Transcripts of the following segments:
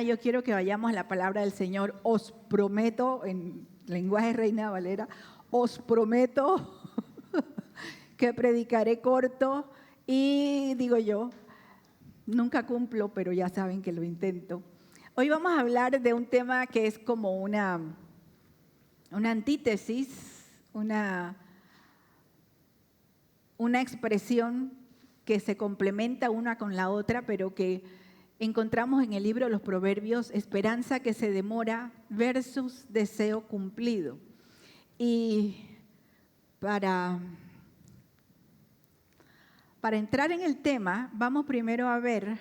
Yo quiero que vayamos a la palabra del Señor. Os prometo, en lenguaje Reina Valera, os prometo que predicaré corto y digo yo, nunca cumplo, pero ya saben que lo intento. Hoy vamos a hablar de un tema que es como una antítesis, una expresión que se complementa una con la otra, pero que encontramos en el libro de los Proverbios: esperanza que se demora versus deseo cumplido. Y para entrar en el tema, vamos primero a ver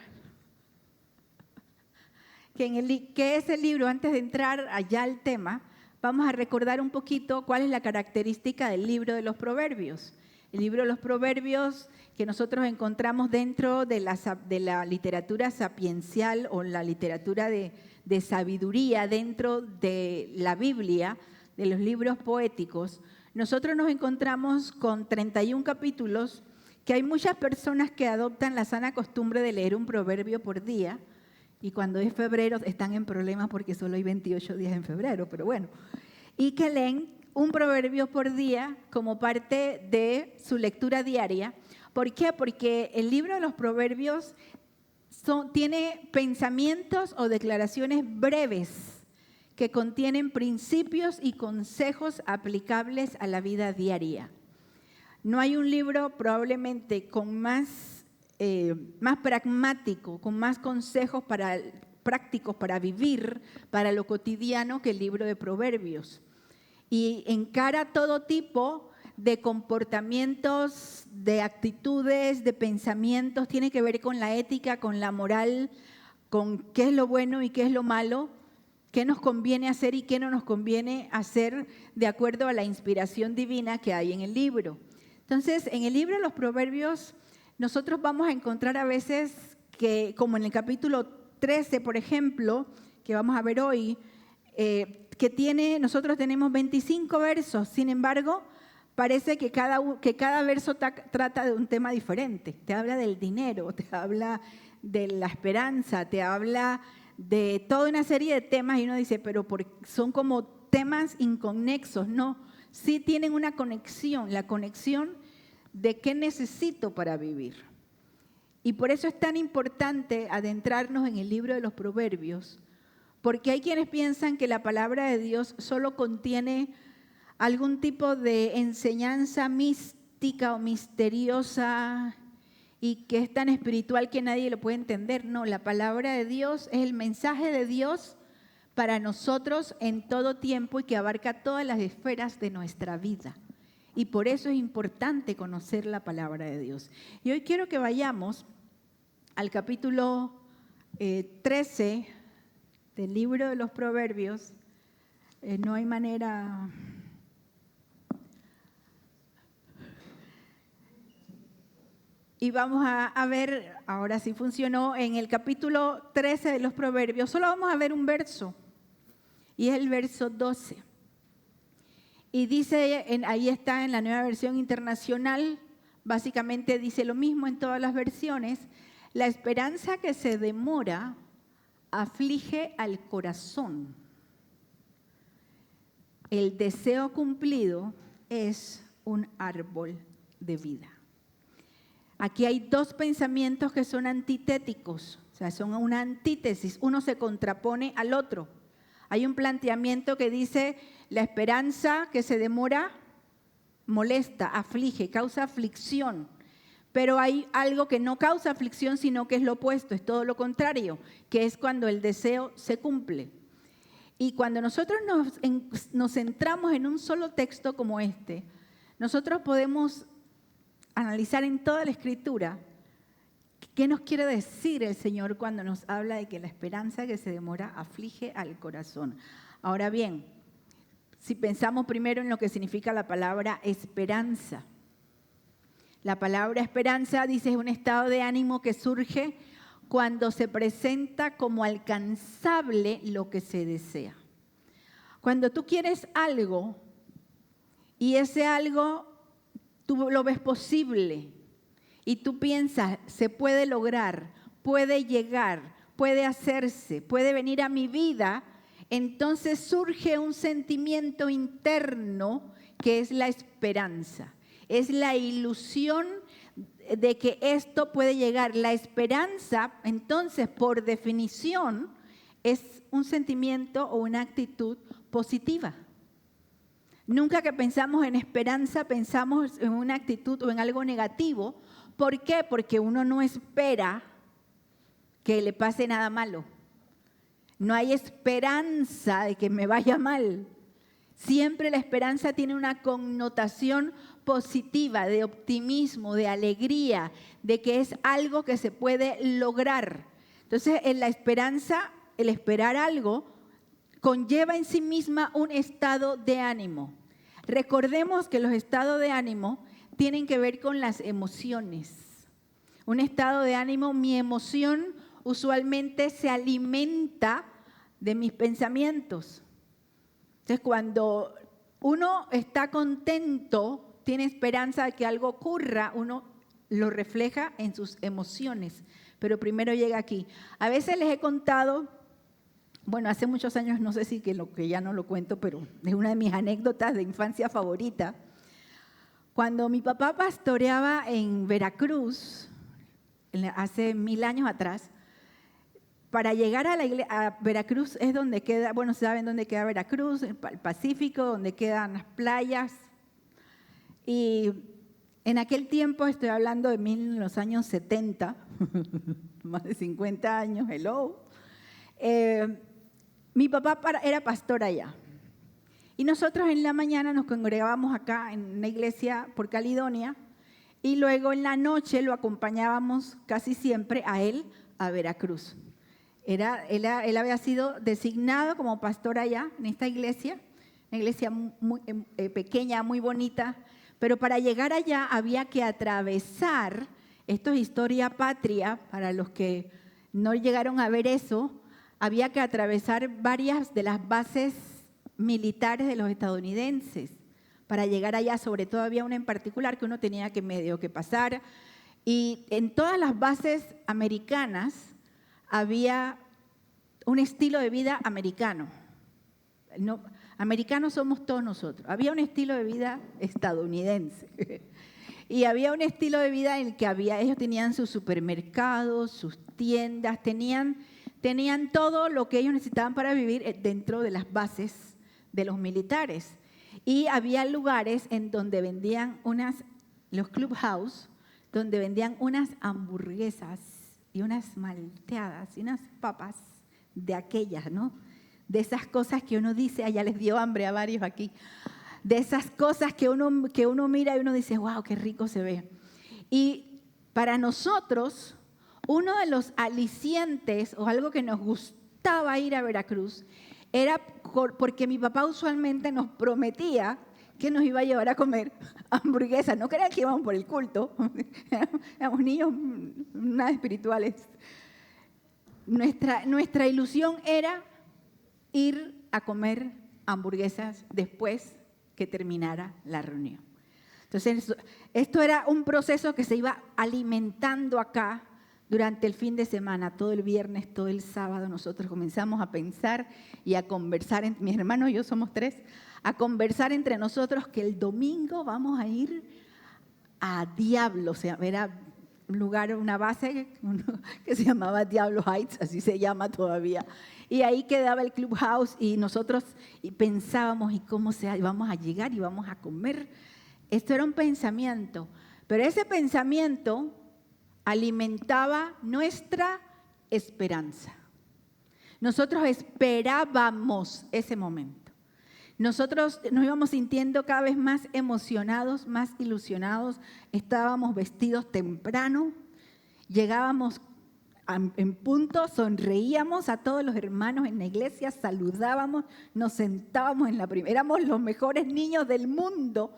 qué es el libro. Antes de entrar allá al tema, vamos a recordar un poquito cuál es la característica del libro de los Proverbios. El libro de los Proverbios que nosotros encontramos dentro de la literatura sapiencial o la literatura de sabiduría dentro de la Biblia, de los libros poéticos, nosotros nos encontramos con 31 capítulos, que hay muchas personas que adoptan la sana costumbre de leer un proverbio por día, y cuando es febrero están en problemas porque solo hay 28 días en febrero, pero bueno, y que leen un proverbio por día como parte de su lectura diaria. ¿Por qué? Porque el libro de los Proverbios tiene pensamientos o declaraciones breves que contienen principios y consejos aplicables a la vida diaria. No hay un libro probablemente con más pragmático, con más consejos prácticos para vivir, para lo cotidiano, que el libro de Proverbios. Y encara todo tipo de comportamientos, de actitudes, de pensamientos. Tiene que ver con la ética, con la moral, con qué es lo bueno y qué es lo malo, qué nos conviene hacer y qué no nos conviene hacer de acuerdo a la inspiración divina que hay en el libro. Entonces, en el libro de los Proverbios, nosotros vamos a encontrar a veces que, como en el capítulo 13, por ejemplo, que vamos a ver hoy, nosotros tenemos 25 versos, sin embargo, parece que cada verso trata de un tema diferente. Te habla del dinero, te habla de la esperanza, te habla de toda una serie de temas, y uno dice, pero son como temas inconexos. No, sí tienen una conexión, la conexión de qué necesito para vivir. Y por eso es tan importante adentrarnos en el libro de los Proverbios, porque hay quienes piensan que la palabra de Dios solo contiene algún tipo de enseñanza mística o misteriosa y que es tan espiritual que nadie lo puede entender. No, la palabra de Dios es el mensaje de Dios para nosotros en todo tiempo y que abarca todas las esferas de nuestra vida. Y por eso es importante conocer la palabra de Dios. Y hoy quiero que vayamos al capítulo 13 del libro de los Proverbios. No hay manera. Y vamos a ver, ahora sí funcionó, en el capítulo 13 de los Proverbios. Solo vamos a ver un verso, y es el verso 12. Y dice, ahí está en la Nueva Versión Internacional, básicamente dice lo mismo en todas las versiones: la esperanza que se demora aflige al corazón. El deseo cumplido es un árbol de vida. Aquí hay dos pensamientos que son antitéticos, o sea, son una antítesis, uno se contrapone al otro. Hay un planteamiento que dice, la esperanza que se demora molesta, aflige, causa aflicción. Pero hay algo que no causa aflicción, sino que es lo opuesto, es todo lo contrario, que es cuando el deseo se cumple. Y cuando nosotros nos centramos en un solo texto como este, nosotros podemos analizar en toda la Escritura qué nos quiere decir el Señor cuando nos habla de que la esperanza que se demora aflige al corazón. Ahora bien, si pensamos primero en lo que significa la palabra esperanza. La palabra esperanza, dice, es un estado de ánimo que surge cuando se presenta como alcanzable lo que se desea. Cuando tú quieres algo y ese algo tú lo ves posible y tú piensas, se puede lograr, puede llegar, puede hacerse, puede venir a mi vida, entonces surge un sentimiento interno que es la esperanza. Es la ilusión de que esto puede llegar. La esperanza, entonces, por definición, es un sentimiento o una actitud positiva. Nunca que pensamos en esperanza, pensamos en una actitud o en algo negativo. ¿Por qué? Porque uno no espera que le pase nada malo. No hay esperanza de que me vaya mal. Siempre la esperanza tiene una connotación positiva, de optimismo, de alegría, de que es algo que se puede lograr. Entonces, en la esperanza, el esperar algo, conlleva en sí misma un estado de ánimo. Recordemos que los estados de ánimo tienen que ver con las emociones. Un estado de ánimo, mi emoción usualmente se alimenta de mis pensamientos. Entonces, cuando uno está contento, tiene esperanza de que algo ocurra, uno lo refleja en sus emociones. Pero primero llega aquí. A veces les he contado, bueno, hace muchos años, no sé si que ya no lo cuento, pero es una de mis anécdotas de infancia favorita. Cuando mi papá pastoreaba en Veracruz, hace 1000 años atrás, para llegar a Veracruz es donde queda, bueno, saben dónde queda Veracruz, el Pacífico, donde quedan las playas. Y en aquel tiempo, estoy hablando de los años 70, más de 50 años, hello. Mi papá era pastor allá. Y nosotros en la mañana nos congregábamos acá en una iglesia por Caledonia y luego en la noche lo acompañábamos casi siempre a él a Veracruz. Él había sido designado como pastor allá en esta iglesia, una iglesia muy pequeña, muy bonita, pero para llegar allá había que atravesar, esto es historia patria, para los que no llegaron a ver eso, había que atravesar varias de las bases militares de los estadounidenses para llegar allá, sobre todo había una en particular que uno tenía que medio que pasar, y en todas las bases americanas había un estilo de vida americano. No, americanos somos todos nosotros. Había un estilo de vida estadounidense. Y había un estilo de vida en el que ellos tenían sus supermercados, sus tiendas, tenían todo lo que ellos necesitaban para vivir dentro de las bases de los militares. Y había lugares en donde vendían los clubhouse, donde vendían unas hamburguesas y unas malteadas y unas papas de aquellas, ¿no? De esas cosas que uno dice, ya les dio hambre a varios aquí, de esas cosas que uno mira y uno dice, wow, qué rico se ve. Y para nosotros, uno de los alicientes o algo que nos gustaba ir a Veracruz era porque mi papá usualmente nos prometía que nos iba a llevar a comer hamburguesas. No crean que íbamos por el culto, éramos niños nada espirituales. Nuestra ilusión era ir a comer hamburguesas después que terminara la reunión. Entonces, esto era un proceso que se iba alimentando acá durante el fin de semana, todo el viernes, todo el sábado. Nosotros comenzamos a pensar y a conversar, mis hermanos y yo somos 3, a conversar entre nosotros que el domingo vamos a ir a Diablo, o sea, era un lugar, una base que se llamaba Diablo Heights, así se llama todavía. Y ahí quedaba el clubhouse y nosotros pensábamos, ¿y cómo vamos a llegar y vamos a comer? Esto era un pensamiento, pero ese pensamiento alimentaba nuestra esperanza. Nosotros esperábamos ese momento. Nosotros nos íbamos sintiendo cada vez más emocionados, más ilusionados. Estábamos vestidos temprano, llegábamos en punto, sonreíamos a todos los hermanos en la iglesia, saludábamos, nos sentábamos en la primera. Éramos los mejores niños del mundo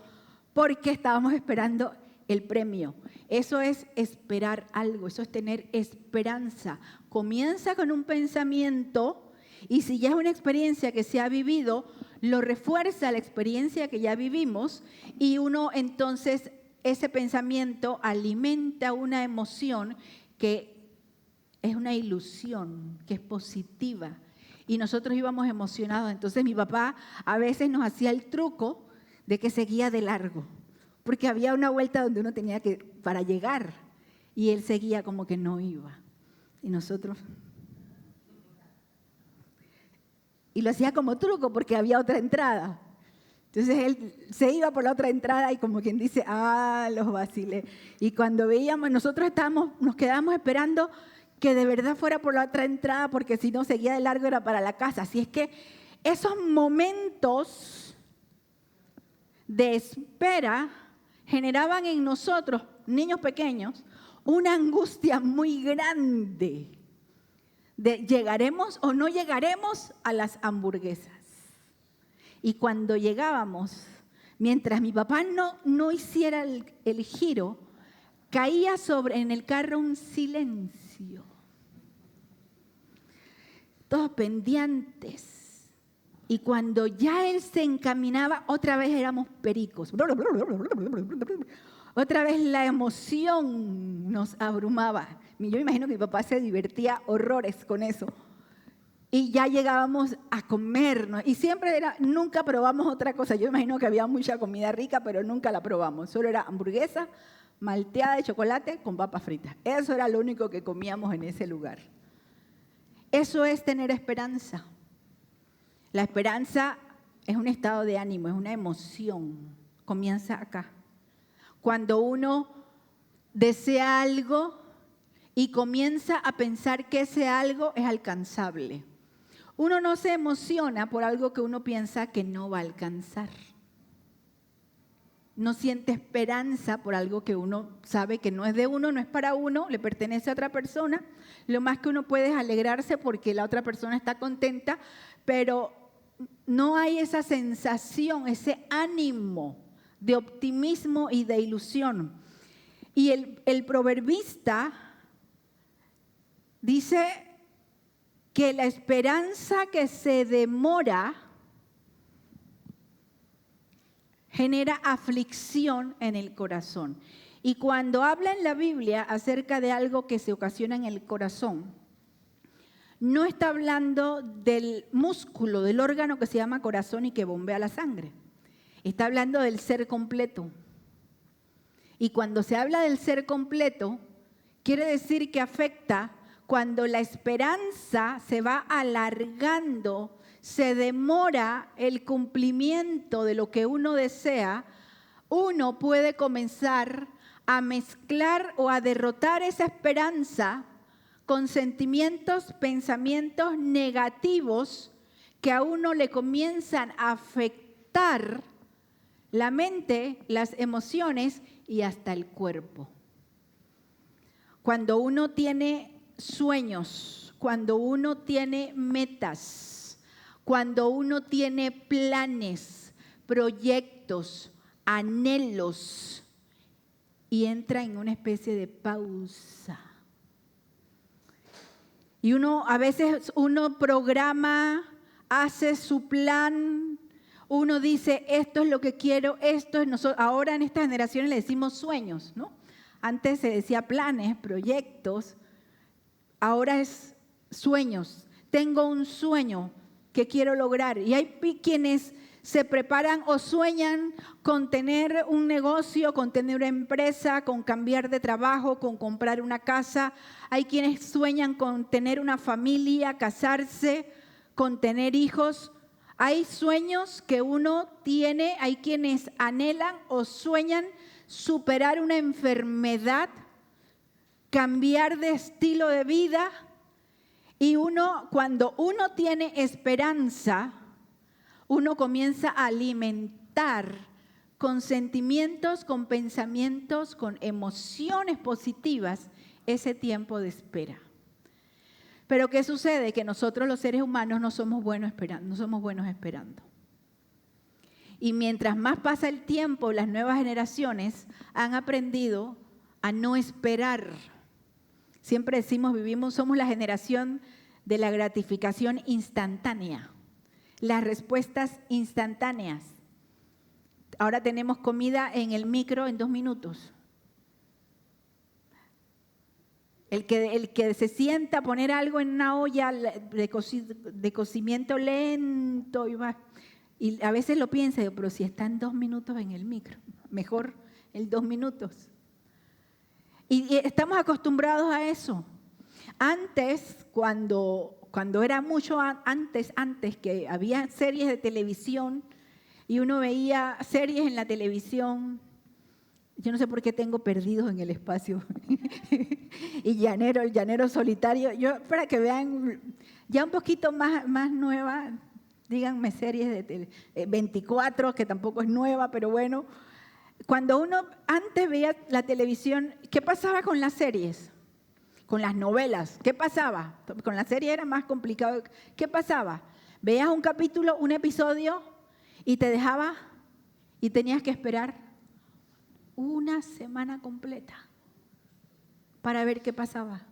porque estábamos esperando el premio. Eso es esperar algo, eso es tener esperanza. Comienza con un pensamiento y si ya es una experiencia que se ha vivido, lo refuerza la experiencia que ya vivimos y uno entonces, ese pensamiento alimenta una emoción que es una ilusión que es positiva. Y nosotros íbamos emocionados. Entonces mi papá a veces nos hacía el truco de que seguía de largo, porque había una vuelta donde uno tenía que, para llegar, y él seguía como que no iba. Y nosotros... Y lo hacía como truco porque había otra entrada. Entonces él se iba por la otra entrada y como quien dice, los vacilé. Y cuando veíamos, nosotros nos quedábamos esperando que de verdad fuera por la otra entrada, porque si no seguía de largo era para la casa. Así es que esos momentos de espera generaban en nosotros, niños pequeños, una angustia muy grande de llegaremos o no llegaremos a las hamburguesas. Y cuando llegábamos, mientras mi papá no hiciera el giro, caía en el carro un silencio. Todos pendientes. Y cuando ya él se encaminaba, otra vez éramos pericos. Otra vez la emoción nos abrumaba. Yo imagino que mi papá se divertía horrores con eso. Y ya llegábamos a comernos. Y siempre nunca probamos otra cosa. Yo imagino que había mucha comida rica, pero nunca la probamos. Solo era hamburguesa, malteada de chocolate con papas fritas. Eso era lo único que comíamos en ese lugar. Eso es tener esperanza. La esperanza es un estado de ánimo, es una emoción. Comienza acá. Cuando uno desea algo y comienza a pensar que ese algo es alcanzable. Uno no se emociona por algo que uno piensa que no va a alcanzar. No siente esperanza por algo que uno sabe que no es de uno, no es para uno, le pertenece a otra persona. Lo más que uno puede es alegrarse porque la otra persona está contenta, pero no hay esa sensación, ese ánimo de optimismo y de ilusión. Y el proverbista dice que la esperanza que se demora genera aflicción en el corazón. Y cuando habla en la Biblia acerca de algo que se ocasiona en el corazón, no está hablando del músculo, del órgano que se llama corazón y que bombea la sangre. Está hablando del ser completo. Y cuando se habla del ser completo, quiere decir que afecta cuando la esperanza se va alargando, se demora el cumplimiento de lo que uno desea, uno puede comenzar a mezclar o a derrotar esa esperanza con sentimientos, pensamientos negativos que a uno le comienzan a afectar la mente, las emociones y hasta el cuerpo. Cuando uno tiene sueños, cuando uno tiene metas, cuando uno tiene planes, proyectos, anhelos y entra en una especie de pausa. Y a veces uno programa, hace su plan, uno dice esto es lo que quiero, esto es nosotros. Ahora en estas generaciones le decimos sueños, ¿no? Antes se decía planes, proyectos. Ahora es sueños. Tengo un sueño que quiero lograr. Y hay quienes se preparan o sueñan con tener un negocio, con tener una empresa, con cambiar de trabajo, con comprar una casa. Hay quienes sueñan con tener una familia, casarse, con tener hijos. Hay sueños que uno tiene, hay quienes anhelan o sueñan superar una enfermedad, cambiar de estilo de vida. Y cuando uno tiene esperanza, uno comienza a alimentar con sentimientos, con pensamientos, con emociones positivas ese tiempo de espera. Pero ¿qué sucede? Que nosotros los seres humanos no somos buenos esperando. Y mientras más pasa el tiempo, las nuevas generaciones han aprendido a no esperar. Siempre decimos, somos la generación de la gratificación instantánea, las respuestas instantáneas. Ahora tenemos comida en el micro en 2 minutos. El que se sienta a poner algo en una olla de cocimiento lento y a veces lo piensa, digo, pero si están 2 minutos en el micro, mejor el 2 minutos. Y estamos acostumbrados a eso. Antes, cuando era mucho antes que había series de televisión y uno veía series en la televisión, yo no sé por qué tengo Perdidos en el Espacio y El Llanero Solitario. Yo, para que vean, ya un poquito más nueva, díganme series de 24, que tampoco es nueva, pero bueno. Cuando uno antes veía la televisión, ¿qué pasaba con las series? Con las novelas, ¿qué pasaba? Con la serie era más complicado. ¿Qué pasaba? Veías un capítulo, un episodio y te dejaba y tenías que esperar una semana completa para ver qué pasaba.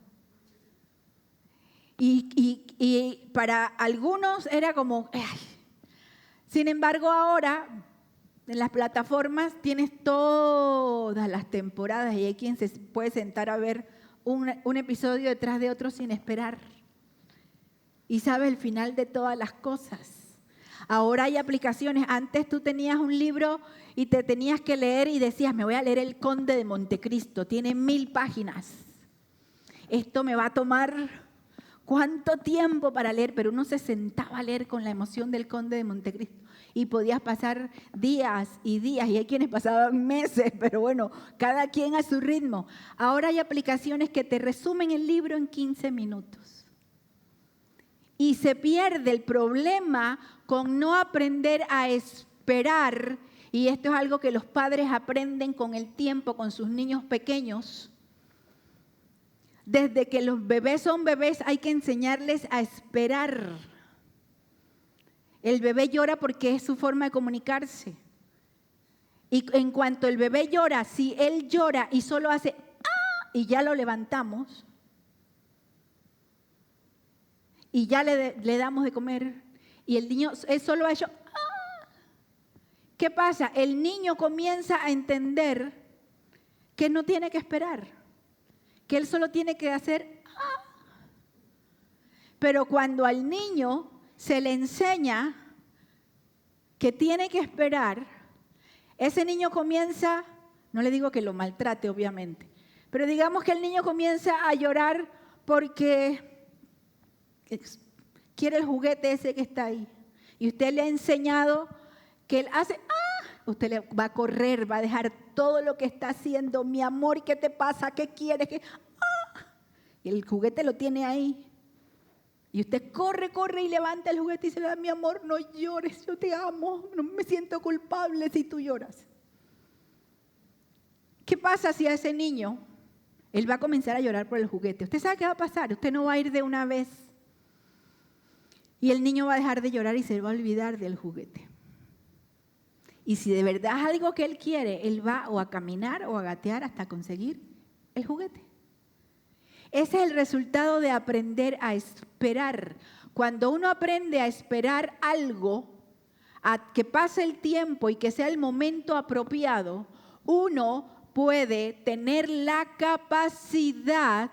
Y para algunos era como, ¡ay! Sin embargo, ahora en las plataformas tienes todas las temporadas y hay quien se puede sentar a ver un episodio detrás de otro sin esperar. Y sabe el final de todas las cosas. Ahora hay aplicaciones. Antes tú tenías un libro y te tenías que leer y decías, me voy a leer El Conde de Montecristo. Tiene 1000 páginas. Esto me va a tomar ¿cuánto tiempo para leer? Pero uno se sentaba a leer con la emoción del Conde de Montecristo. Y podías pasar días y días. Y hay quienes pasaban meses, pero bueno, cada quien a su ritmo. Ahora hay aplicaciones que te resumen el libro en 15 minutos. Y se pierde el problema con no aprender a esperar, y esto es algo que los padres aprenden con el tiempo con sus niños pequeños. Desde que los bebés son bebés hay que enseñarles a esperar. El bebé llora porque es su forma de comunicarse. Y en cuanto el bebé llora, si él llora y solo hace ¡ah! Y ya lo levantamos, y ya le damos de comer, y el niño solo ha hecho ¡ah! ¿Qué pasa? El niño comienza a entender que no tiene que esperar, que él solo tiene que hacer ¡ah! Pero cuando al niño se le enseña que tiene que esperar, ese niño comienza, no le digo que lo maltrate obviamente, pero digamos que el niño comienza a llorar porque quiere el juguete ese que está ahí. Y usted le ha enseñado que él hace, usted le va a correr, va a dejar todo lo que está haciendo. Mi amor, ¿qué te pasa? ¿Qué quieres? Y el juguete lo tiene ahí. Y usted corre y levanta el juguete y dice, mi amor, no llores, yo te amo. No me siento culpable si tú lloras. ¿Qué pasa si a ese niño, él va a comenzar a llorar por el juguete? Usted sabe qué va a pasar, usted no va a ir de una vez. Y el niño va a dejar de llorar y se va a olvidar del juguete. Y si de verdad es algo que él quiere, él va o a caminar o a gatear hasta conseguir el juguete. Ese es el resultado de aprender a esperar. Cuando uno aprende a esperar algo, a que pase el tiempo y que sea el momento apropiado, uno puede tener la capacidad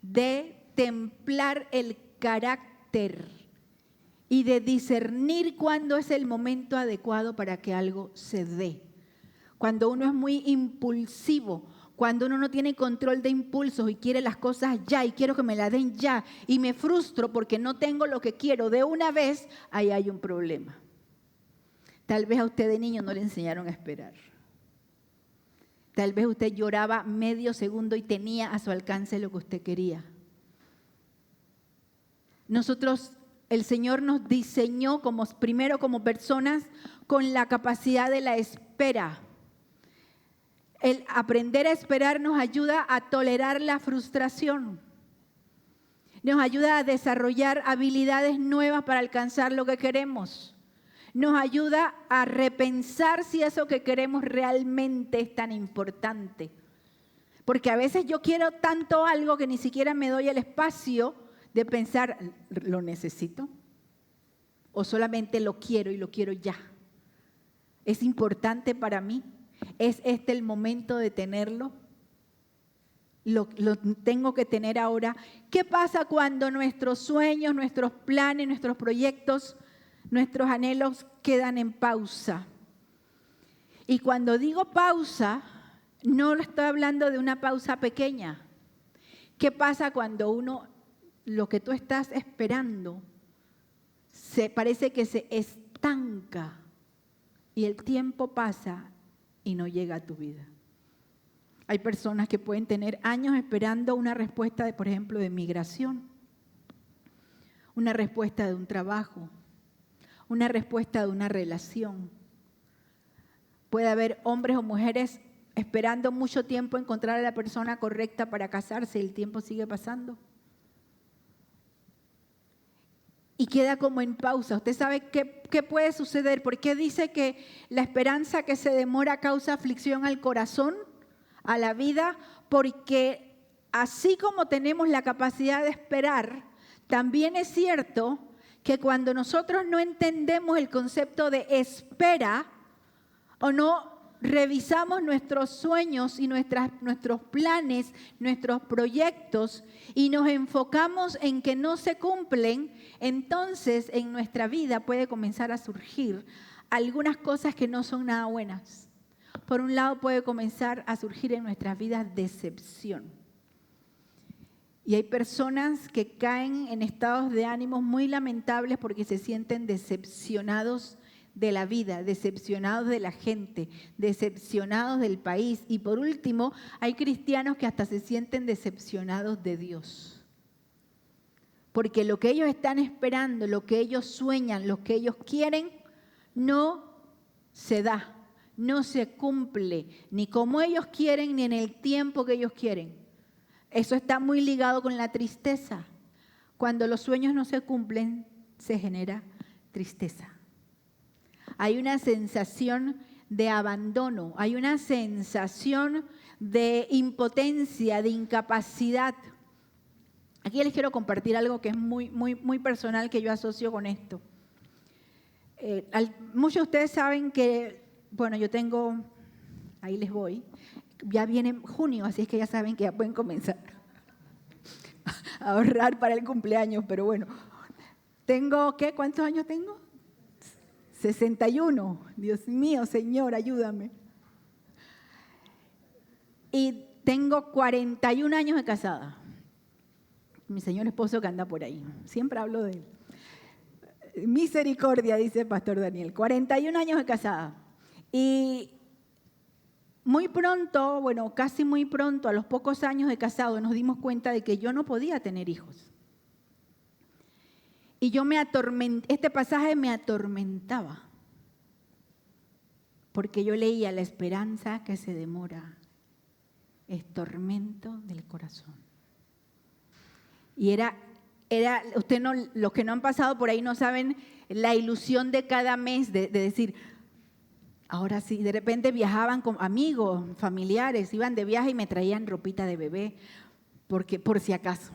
de templar el carácter y de discernir cuándo es el momento adecuado para que algo se dé. Cuando uno es muy impulsivo, cuando uno no tiene control de impulsos y quiere las cosas ya y quiero que me la den ya y me frustro porque no tengo lo que quiero de una vez, ahí hay un problema. Tal vez a usted de niño no le enseñaron a esperar. Tal vez usted lloraba medio segundo y tenía a su alcance lo que usted quería. El Señor nos diseñó primero como personas con la capacidad de la espera. El aprender a esperar nos ayuda a tolerar la frustración. Nos ayuda a desarrollar habilidades nuevas para alcanzar lo que queremos. Nos ayuda a repensar si eso que queremos realmente es tan importante. Porque a veces yo quiero tanto algo que ni siquiera me doy el espacio de pensar, ¿lo necesito? ¿O solamente lo quiero y lo quiero ya? ¿Es importante para mí? ¿Es este el momento de tenerlo? lo tengo que tener ahora. ¿Qué pasa cuando nuestros sueños, nuestros planes, nuestros proyectos, nuestros anhelos quedan en pausa? Y cuando digo pausa, no lo estoy hablando de una pausa pequeña. ¿Qué pasa cuando lo que tú estás esperando, parece que se estanca y el tiempo pasa y no llega a tu vida? Hay personas que pueden tener años esperando una respuesta, por ejemplo, de migración, una respuesta de un trabajo, una respuesta de una relación. Puede haber hombres o mujeres esperando mucho tiempo encontrar a la persona correcta para casarse y el tiempo sigue pasando. Y queda como en pausa. ¿Usted sabe qué puede suceder? ¿Por qué dice que la esperanza que se demora causa aflicción al corazón, a la vida? Porque así como tenemos la capacidad de esperar, también es cierto que cuando nosotros no entendemos el concepto de espera o no revisamos nuestros sueños y nuestros planes, nuestros proyectos y nos enfocamos en que no se cumplen, entonces en nuestra vida puede comenzar a surgir algunas cosas que no son nada buenas. Por un lado puede comenzar a surgir en nuestras vidas decepción. Y hay personas que caen en estados de ánimos muy lamentables porque se sienten decepcionados de la vida, decepcionados de la gente, decepcionados del país. Y por último, hay cristianos que hasta se sienten decepcionados de Dios. Porque lo que ellos están esperando, lo que ellos sueñan, lo que ellos quieren, no se da, no se cumple, ni como ellos quieren, ni en el tiempo que ellos quieren. Eso está muy ligado con la tristeza. Cuando los sueños no se cumplen, se genera tristeza. Hay una sensación de abandono, hay una sensación de impotencia, de incapacidad. Aquí les quiero compartir algo que es muy personal que yo asocio con esto. Muchos de ustedes saben que, bueno, yo tengo, ahí les voy, ya viene junio, así es que ya saben que ya pueden comenzar a ahorrar para el cumpleaños, pero bueno, tengo, ¿qué? ¿Cuántos años tengo? 61. Dios mío, Señor, ayúdame. Y tengo 41 años de casada. Mi señor esposo que anda por ahí. Siempre hablo de él. Misericordia, dice el pastor Daniel. 41 años de casada. Y muy pronto, bueno, casi muy pronto, a los pocos años de casado, nos dimos cuenta de que yo no podía tener hijos. Y yo este pasaje me atormentaba, porque yo leía: la esperanza que se demora es tormento del corazón. Y usted no, los que no han pasado por ahí no saben la ilusión de cada mes de decir, ahora sí, de repente viajaban con amigos, familiares, iban de viaje y me traían ropita de bebé, porque por si acaso.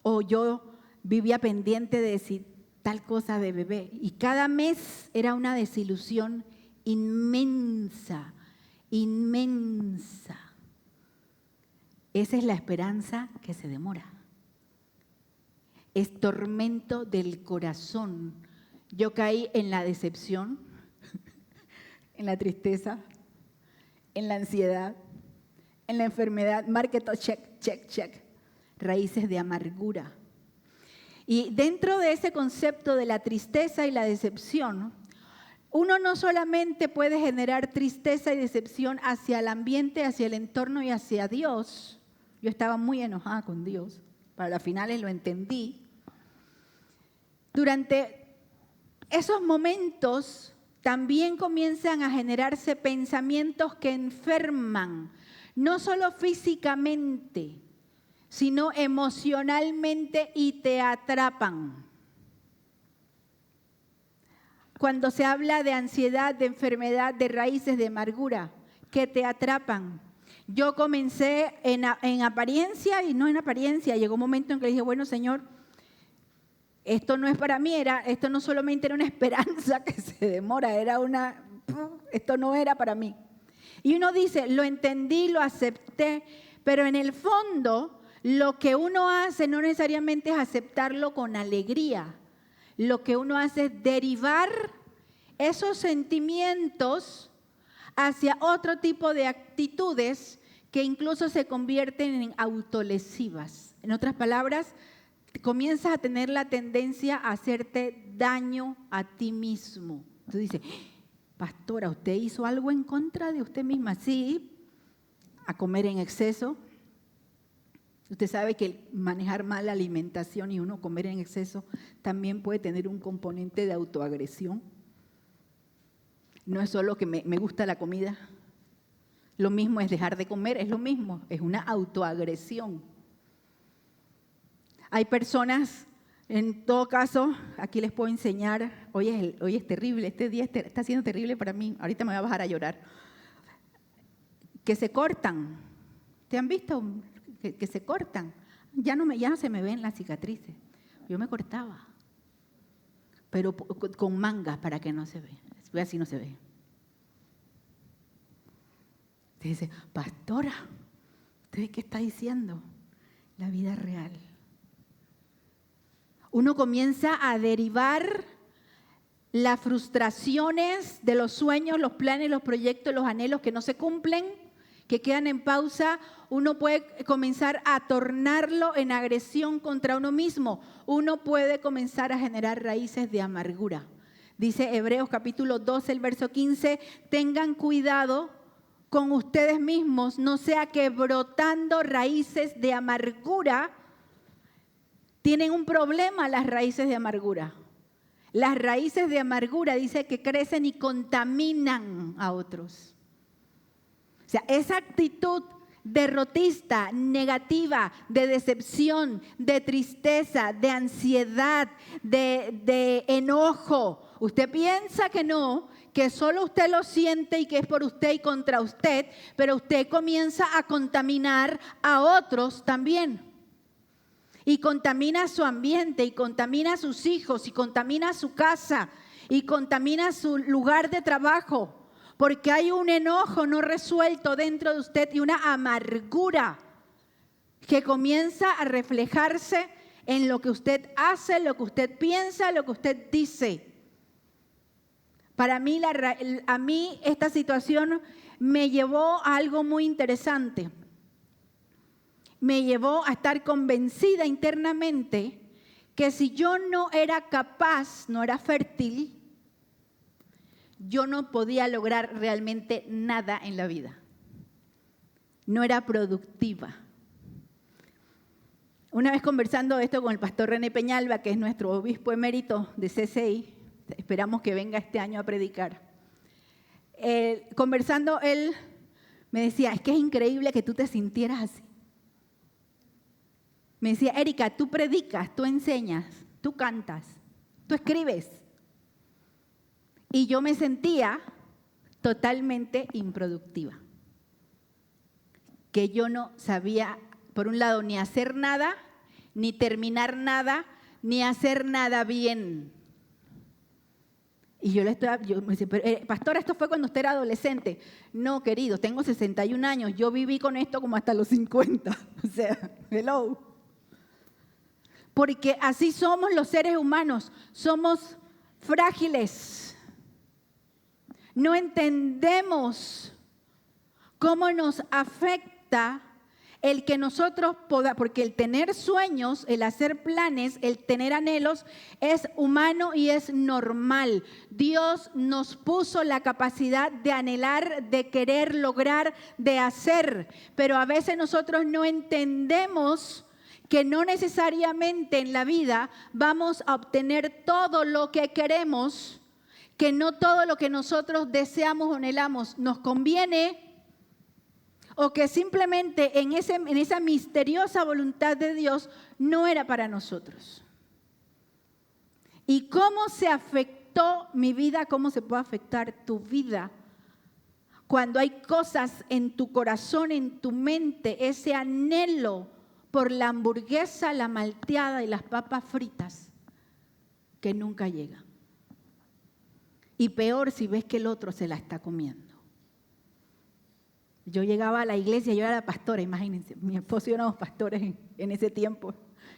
O yo vivía pendiente de decir tal cosa de bebé. Y cada mes era una desilusión inmensa, inmensa. Esa es la esperanza que se demora. Es tormento del corazón. Yo caí en la decepción, en la tristeza, en la ansiedad, en la enfermedad. Marque todo, check, check, check. Raíces de amargura. Y dentro de ese concepto de la tristeza y la decepción, uno no solamente puede generar tristeza y decepción hacia el ambiente, hacia el entorno y hacia Dios. Yo estaba muy enojada con Dios. Para las finales lo entendí. Durante esos momentos también comienzan a generarse pensamientos que enferman, no solo físicamente, sino emocionalmente, y te atrapan. Cuando se habla de ansiedad, de enfermedad, de raíces de amargura, que te atrapan. Yo comencé en apariencia y no en apariencia. Llegó un momento en que le dije, bueno, Señor, esto no es para mí, esto no solamente era una esperanza que se demora, esto no era para mí. Y uno dice, lo entendí, lo acepté, Pero en el fondo, lo que uno hace no necesariamente es aceptarlo con alegría. Lo que uno hace es derivar esos sentimientos hacia otro tipo de actitudes que incluso se convierten en autolesivas. En otras palabras, comienzas a tener la tendencia a hacerte daño a ti mismo. Tú dices, pastora, ¿usted hizo algo en contra de usted misma? Sí, a comer en exceso. Usted sabe que manejar mal la alimentación y uno comer en exceso también puede tener un componente de autoagresión. No es solo que me gusta la comida. Lo mismo es dejar de comer, es lo mismo, es una autoagresión. Hay personas, en todo caso, aquí les puedo enseñar, hoy es terrible, este día está siendo terrible para mí, ahorita me voy a bajar a llorar, que se cortan. ¿Te han visto? Que se cortan. Ya no se me ven las cicatrices. Yo me cortaba, pero con mangas para que no se vea. Así no se ve. Te dice, pastora, ¿usted qué está diciendo? La vida real. Uno comienza a derivar las frustraciones de los sueños, los planes, los proyectos, los anhelos que no se cumplen, que quedan en pausa. Uno puede comenzar a tornarlo en agresión contra uno mismo. Uno puede comenzar a generar raíces de amargura. Dice Hebreos capítulo 12, el verso 15, tengan cuidado con ustedes mismos, no sea que brotando raíces de amargura, tienen un problema las raíces de amargura. Las raíces de amargura dice que crecen y contaminan a otros. O sea, esa actitud derrotista, negativa, de decepción, de tristeza, de ansiedad, de enojo. Usted piensa que no, que solo usted lo siente y que es por usted y contra usted, pero usted comienza a contaminar a otros también. Y contamina su ambiente, y contamina a sus hijos, y contamina su casa, y contamina su lugar de trabajo. Porque hay un enojo no resuelto dentro de usted y una amargura que comienza a reflejarse en lo que usted hace, lo que usted piensa, lo que usted dice. Para mí, a mí esta situación me llevó a algo muy interesante. Me llevó a estar convencida internamente que si yo no era capaz, no era fértil, yo no podía lograr realmente nada en la vida. No era productiva. Una vez conversando esto con el pastor René Peñalba, que es nuestro obispo emérito de CCI, esperamos que venga este año a predicar. Conversando, él me decía, es que es increíble que tú te sintieras así. Me decía, Erika, tú predicas, tú enseñas, tú cantas, tú escribes. Y yo me sentía totalmente improductiva. Que yo no sabía, por un lado, ni hacer nada, ni terminar nada, ni hacer nada bien. Y yo me decía, pastora, esto fue cuando usted era adolescente. No, querido, tengo 61 años, yo viví con esto como hasta los 50. O sea, hello. Porque así somos los seres humanos, somos frágiles. No entendemos cómo nos afecta el que nosotros podamos, porque el tener sueños, el hacer planes, el tener anhelos es humano y es normal. Dios nos puso la capacidad de anhelar, de querer, lograr, de hacer, pero a veces nosotros no entendemos que no necesariamente en la vida vamos a obtener todo lo que queremos, que no todo lo que nosotros deseamos o anhelamos nos conviene, o que simplemente en esa misteriosa voluntad de Dios no era para nosotros. ¿Y cómo se afectó mi vida? ¿Cómo se puede afectar tu vida? Cuando hay cosas en tu corazón, en tu mente, ese anhelo por la hamburguesa, la malteada y las papas fritas que nunca llega. Y peor si ves que el otro se la está comiendo. Yo llegaba a la iglesia, yo era la pastora, imagínense, mi esposo y yo éramos pastores en ese tiempo,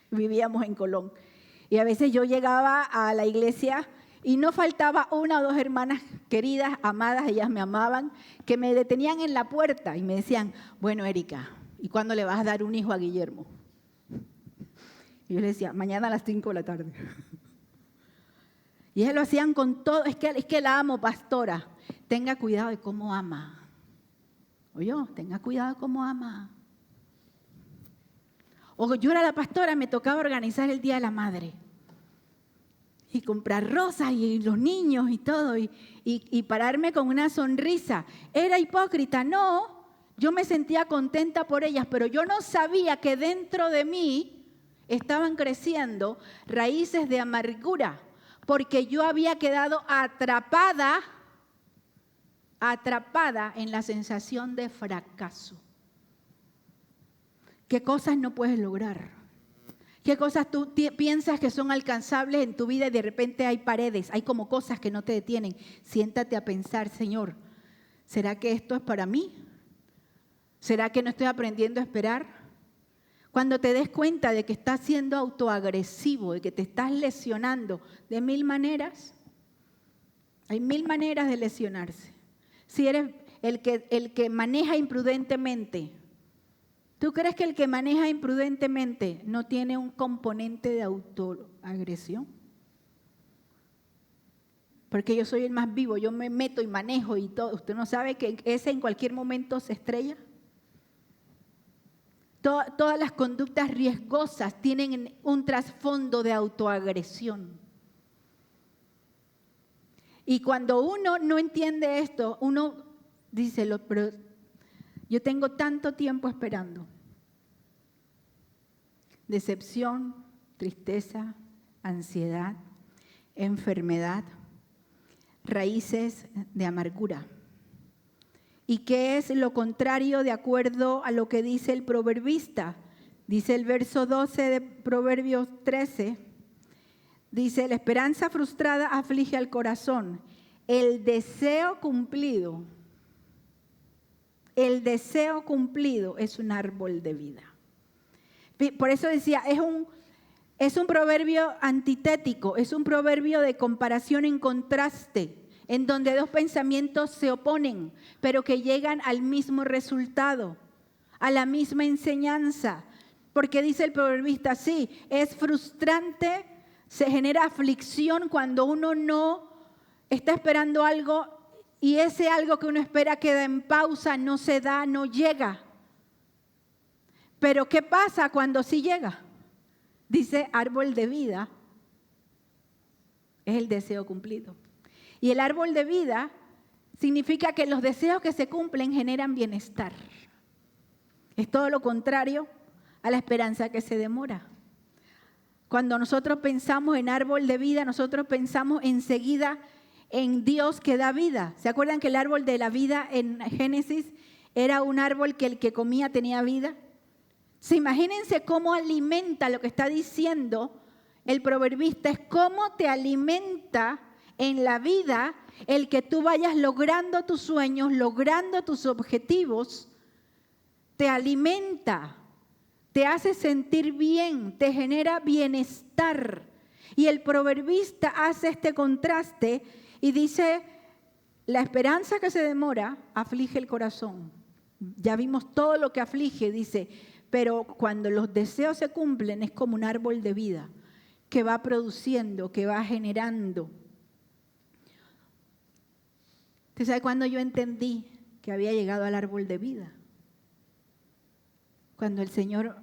vivíamos en Colón. Y a veces yo llegaba a la iglesia y no faltaba una o dos hermanas queridas, amadas, ellas me amaban, que me detenían en la puerta y me decían, bueno, Erika, ¿y cuándo le vas a dar un hijo a Guillermo? Y yo le decía, mañana a las 5 de la tarde. Y ellos lo hacían con todo, es que la amo, pastora. Tenga cuidado de cómo ama. Oye, tenga cuidado de cómo ama. O yo era la pastora, me tocaba organizar el Día de la Madre. Y comprar rosas y los niños y todo. Y pararme con una sonrisa. ¿Era hipócrita? No. Yo me sentía contenta por ellas, pero yo no sabía que dentro de mí estaban creciendo raíces de amargura. Porque yo había quedado atrapada en la sensación de fracaso. ¿Qué cosas no puedes lograr? ¿Qué cosas tú piensas que son alcanzables en tu vida y de repente hay paredes, hay como cosas que no te detienen? Siéntate a pensar, Señor, ¿será que esto es para mí? ¿Será que no estoy aprendiendo a esperar? Cuando te des cuenta de que estás siendo autoagresivo, de que te estás lesionando de 1000 maneras, hay 1000 maneras de lesionarse. Si eres el que maneja imprudentemente, ¿tú crees que el que maneja imprudentemente no tiene un componente de autoagresión? Porque yo soy el más vivo, yo me meto y manejo y todo. ¿Usted no sabe que ese en cualquier momento se estrella? Todas las conductas riesgosas tienen un trasfondo de autoagresión. Y cuando uno no entiende esto, uno dice, pero yo tengo tanto tiempo esperando. Decepción, tristeza, ansiedad, enfermedad, raíces de amargura. ¿Y qué es lo contrario de acuerdo a lo que dice el proverbista? Dice el verso 12 de Proverbios 13, dice, la esperanza frustrada aflige al corazón, el deseo cumplido es un árbol de vida. Por eso decía, es un proverbio antitético, es un proverbio de comparación en contraste, en donde dos pensamientos se oponen, pero que llegan al mismo resultado, a la misma enseñanza. Porque dice el proverbista, sí, es frustrante, se genera aflicción cuando uno no está esperando algo y ese algo que uno espera queda en pausa, no se da, no llega. Pero ¿qué pasa cuando sí llega? Dice árbol de vida, es el deseo cumplido. Y el árbol de vida significa que los deseos que se cumplen generan bienestar. Es todo lo contrario a la esperanza que se demora. Cuando nosotros pensamos en árbol de vida, nosotros pensamos enseguida en Dios que da vida. ¿Se acuerdan que el árbol de la vida en Génesis era un árbol que el que comía tenía vida? Imagínense cómo alimenta lo que está diciendo el proverbista, es cómo te alimenta en la vida el que tú vayas logrando tus sueños, logrando tus objetivos, te alimenta, te hace sentir bien, te genera bienestar. Y el proverbista hace este contraste y dice, la esperanza que se demora aflige el corazón. Ya vimos todo lo que aflige, dice, pero cuando los deseos se cumplen es como un árbol de vida que va produciendo, que va generando. ¿Usted sabe cuándo yo entendí que había llegado al árbol de vida? Cuando el Señor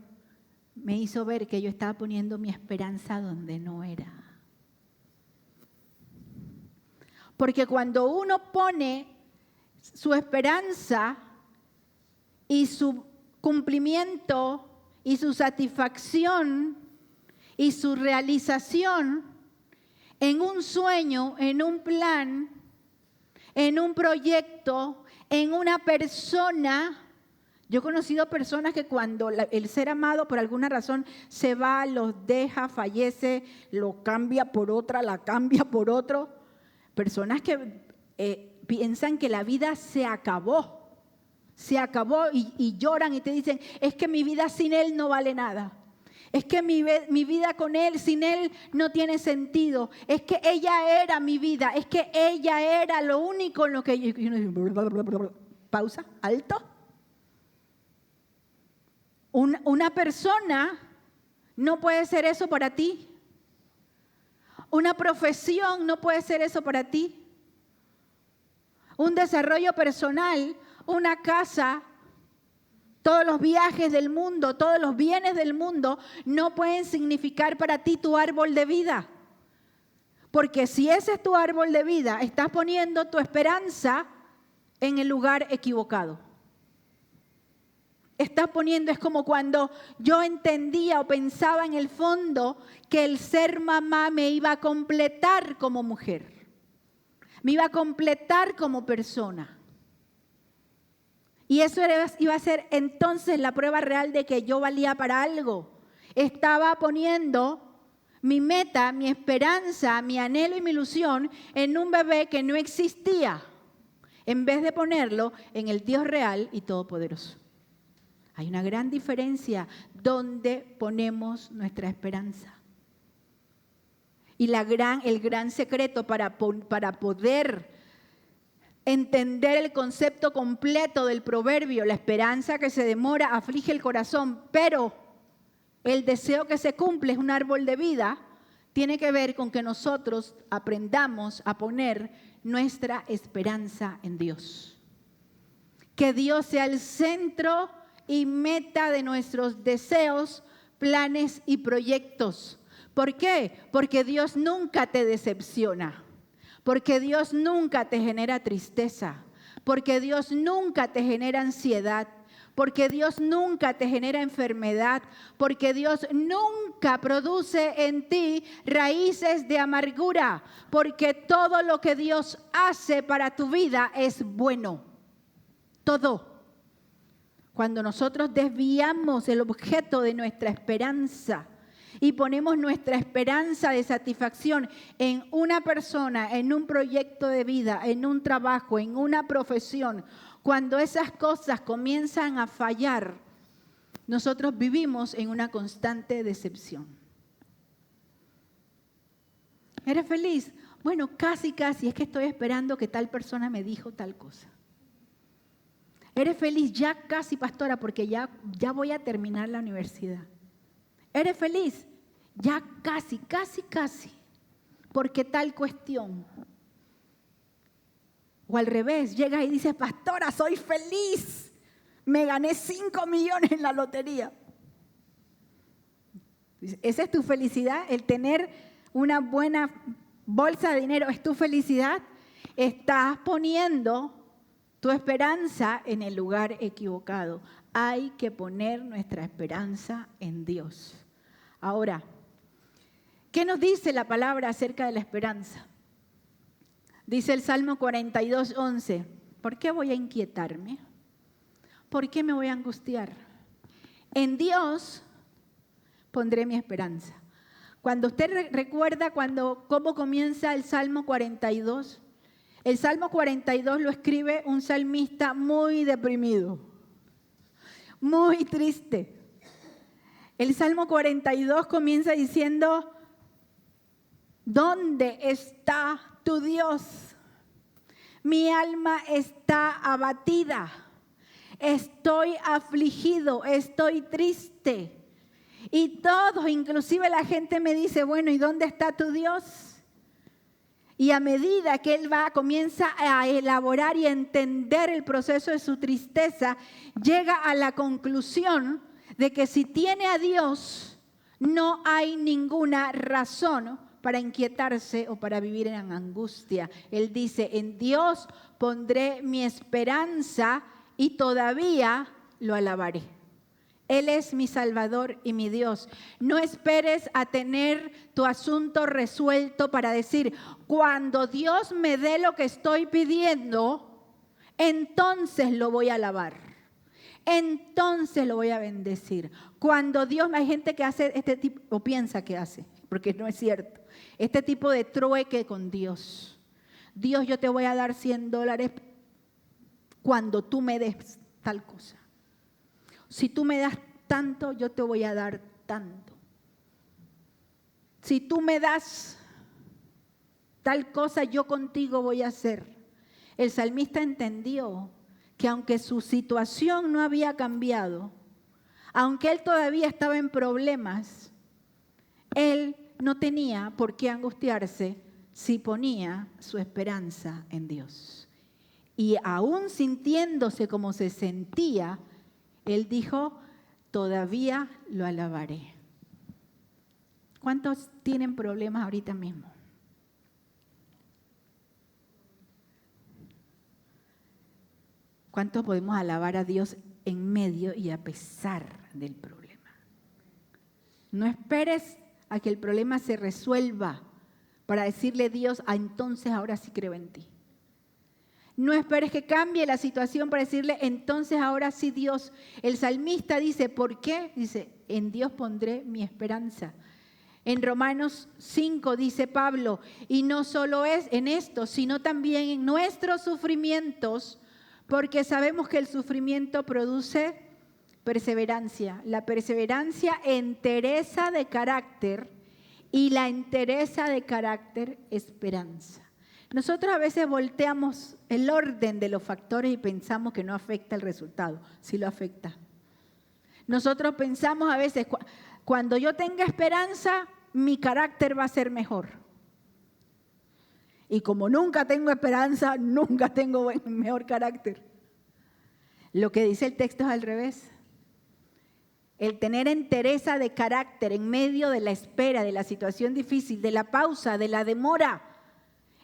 me hizo ver que yo estaba poniendo mi esperanza donde no era. Porque cuando uno pone su esperanza y su cumplimiento y su satisfacción y su realización en un sueño, en un plan, en un proyecto, en una persona. Yo he conocido personas que cuando el ser amado por alguna razón se va, los deja, fallece, lo cambia por otra, la cambia por otro. Personas que piensan que la vida se acabó. se acabó y lloran y te dicen, es que mi vida sin Él no vale nada. Es que mi vida con Él, sin Él no tiene sentido. Es que ella era mi vida. Es que ella era lo único en lo que yo... Pausa, alto. Una persona no puede ser eso para ti. Una profesión no puede ser eso para ti. Un desarrollo personal, una casa, todos los viajes del mundo, todos los bienes del mundo no pueden significar para ti tu árbol de vida. Porque si ese es tu árbol de vida, estás poniendo tu esperanza en el lugar equivocado. Estás poniendo, es como cuando yo entendía o pensaba en el fondo que el ser mamá me iba a completar como mujer. Me iba a completar como persona. Y eso iba a ser entonces la prueba real de que yo valía para algo. Estaba poniendo mi meta, mi esperanza, mi anhelo y mi ilusión en un bebé que no existía, en vez de ponerlo en el Dios real y todopoderoso. Hay una gran diferencia donde ponemos nuestra esperanza. Y el gran secreto para poder entender el concepto completo del proverbio, la esperanza que se demora aflige el corazón, pero el deseo que se cumple es un árbol de vida, tiene que ver con que nosotros aprendamos a poner nuestra esperanza en Dios. Que Dios sea el centro y meta de nuestros deseos, planes y proyectos. ¿Por qué? Porque Dios nunca te decepciona. Porque Dios nunca te genera tristeza. Porque Dios nunca te genera ansiedad. Porque Dios nunca te genera enfermedad. Porque Dios nunca produce en ti raíces de amargura. Porque todo lo que Dios hace para tu vida es bueno. Todo. Cuando nosotros desviamos el objeto de nuestra esperanza y ponemos nuestra esperanza de satisfacción en una persona, en un proyecto de vida, en un trabajo, en una profesión, cuando esas cosas comienzan a fallar, nosotros vivimos en una constante decepción. ¿Eres feliz? Bueno, casi, es que estoy esperando que tal persona me dijo tal cosa. ¿Eres feliz? Ya casi, pastora, porque ya voy a terminar la universidad. ¿Eres feliz? Ya casi, porque tal cuestión. O al revés, llegas y dices, pastora, soy feliz. Me gané 5 millones en la lotería. ¿Esa es tu felicidad? ¿El tener una buena bolsa de dinero es tu felicidad? Estás poniendo tu esperanza en el lugar equivocado. Hay que poner nuestra esperanza en Dios. Ahora, ¿qué nos dice la palabra acerca de la esperanza? Dice el Salmo 42:11, ¿por qué voy a inquietarme? ¿Por qué me voy a angustiar? En Dios pondré mi esperanza. Cuando usted recuerda cómo comienza el Salmo 42, el Salmo 42 lo escribe un salmista muy deprimido, muy triste. El Salmo 42 comienza diciendo, ¿dónde está tu Dios? Mi alma está abatida, estoy afligido, estoy triste. Y todos, inclusive la gente me dice, bueno, ¿y dónde está tu Dios? Y a medida que él comienza a elaborar y a entender el proceso de su tristeza, llega a la conclusión de que si tiene a Dios, no hay ninguna razón para inquietarse o para vivir en angustia. Él dice, en Dios pondré mi esperanza y todavía lo alabaré. Él es mi Salvador y mi Dios. No esperes a tener tu asunto resuelto para decir, cuando Dios me dé lo que estoy pidiendo, entonces lo voy a alabar. Entonces lo voy a bendecir. Cuando Dios, hay gente que hace este tipo, o piensa que hace, porque no es cierto, este tipo de trueque con Dios. Dios, yo te voy a dar $100 cuando tú me des tal cosa. Si tú me das tanto, yo te voy a dar tanto. Si tú me das tal cosa, yo contigo voy a hacer. El salmista entendió que aunque su situación no había cambiado, aunque él todavía estaba en problemas, él no tenía por qué angustiarse si ponía su esperanza en Dios. Y aún sintiéndose como se sentía, él dijo, todavía lo alabaré. ¿Cuántos tienen problemas ahorita mismo? ¿Cuántos podemos alabar a Dios en medio y a pesar del problema? No esperes a que el problema se resuelva para decirle a Dios, entonces ahora sí creo en ti. No esperes que cambie la situación para decirle, entonces ahora sí Dios. El salmista dice, ¿por qué? Dice, en Dios pondré mi esperanza. En Romanos 5 dice Pablo, y no solo es en esto, sino también en nuestros sufrimientos, porque sabemos que el sufrimiento produce perseverancia. La perseverancia, entereza de carácter, y la entereza de carácter, esperanza. Nosotros a veces volteamos el orden de los factores y pensamos que no afecta el resultado. Sí lo afecta. Nosotros pensamos a veces, cuando yo tenga esperanza, mi carácter va a ser mejor. Y como nunca tengo esperanza, nunca tengo mejor carácter. Lo que dice el texto es al revés. El tener entereza de carácter en medio de la espera, de la situación difícil, de la pausa, de la demora,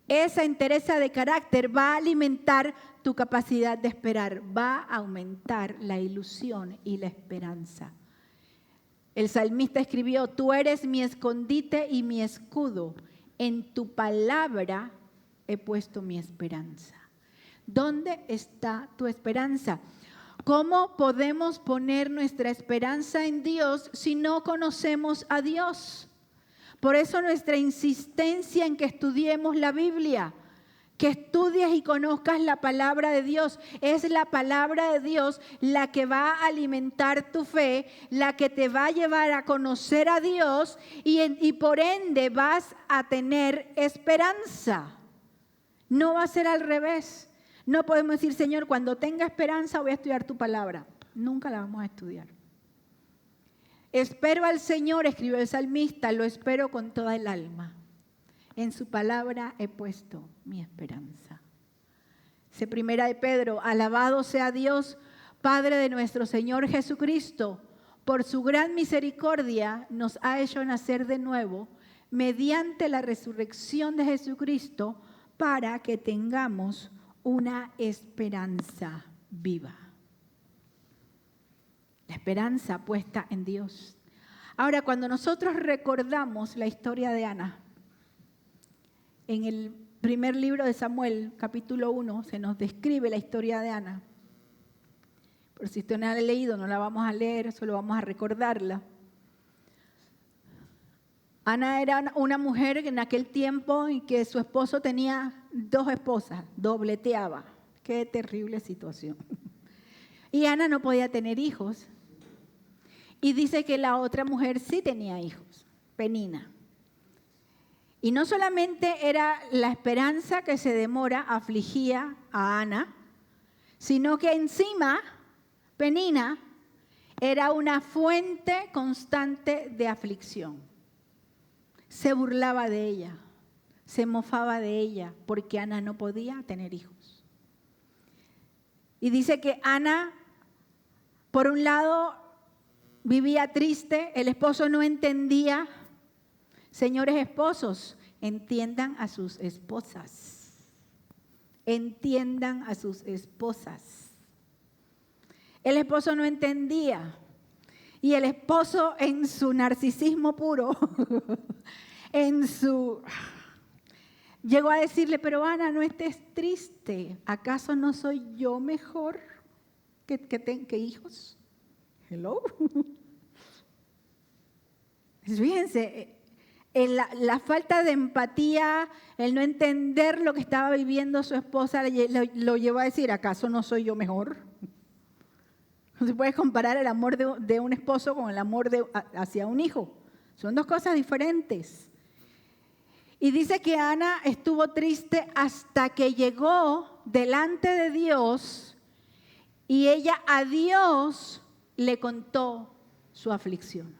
esa entereza de carácter va a alimentar tu capacidad de esperar, va a aumentar la ilusión y la esperanza. El salmista escribió, tú eres mi escondite y mi escudo, en tu palabra he puesto mi esperanza. ¿Dónde está tu esperanza? ¿Cómo podemos poner nuestra esperanza en Dios si no conocemos a Dios? Por eso nuestra insistencia en que estudiemos la Biblia, que estudies y conozcas la palabra de Dios. Es la palabra de Dios la que va a alimentar tu fe, la que te va a llevar a conocer a Dios y por ende vas a tener esperanza. No va a ser al revés. No podemos decir, Señor, cuando tenga esperanza voy a estudiar tu palabra. Nunca la vamos a estudiar. Espero al Señor, escribió el salmista, lo espero con toda el alma. En su palabra he puesto mi esperanza. Dice Primera de Pedro, alabado sea Dios, Padre de nuestro Señor Jesucristo, por su gran misericordia nos ha hecho nacer de nuevo mediante la resurrección de Jesucristo para que tengamos una esperanza viva. La esperanza puesta en Dios. Ahora, cuando nosotros recordamos la historia de Ana, en el primer libro de Samuel, capítulo 1, se nos describe la historia de Ana. Pero si usted no la ha leído, no la vamos a leer, solo vamos a recordarla. Ana era una mujer en aquel tiempo en que su esposo tenía 2 esposas, dobleteaba. Qué terrible situación. Y Ana no podía tener hijos. Y dice que la otra mujer sí tenía hijos, Penina. Y no solamente era la esperanza que se demora, afligía a Ana, sino que encima Penina era una fuente constante de aflicción. Se burlaba de ella, se mofaba de ella, porque Ana no podía tener hijos. Y dice que Ana, por un lado, vivía triste, el esposo no entendía. Señores esposos, entiendan a sus esposas. Entiendan a sus esposas. El esposo no entendía. Y el esposo en su narcisismo puro, llegó a decirle, pero Ana, no estés triste. ¿Acaso no soy yo mejor que hijos? Hello. Fíjense, la falta de empatía, el no entender lo que estaba viviendo su esposa, lo llevó a decir, ¿acaso no soy yo mejor? No se puede comparar el amor de un esposo con el amor hacia un hijo. Son dos cosas diferentes. Y dice que Ana estuvo triste hasta que llegó delante de Dios y ella a Dios le contó su aflicción.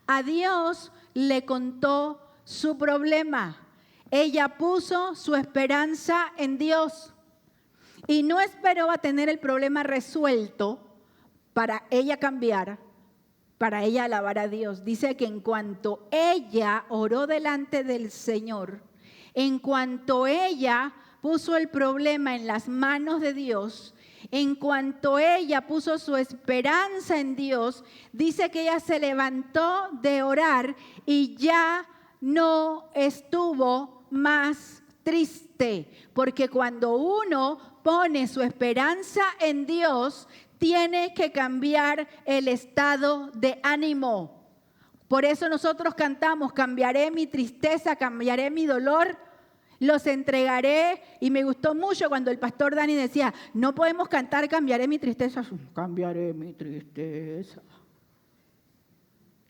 A Dios le contó su problema. Ella puso su esperanza en Dios y no esperó a tener el problema resuelto para ella cambiar, para ella alabar a Dios. Dice que en cuanto ella oró delante del Señor, en cuanto ella puso el problema en las manos de Dios, en cuanto ella puso su esperanza en Dios, dice que ella se levantó de orar y ya no estuvo más triste, porque cuando uno pone su esperanza en Dios, tiene que cambiar el estado de ánimo. Por eso nosotros cantamos, cambiaré mi tristeza, cambiaré mi dolor, los entregaré. Y me gustó mucho cuando el pastor Dani decía, no podemos cantar cambiaré mi tristeza, cambiaré mi tristeza.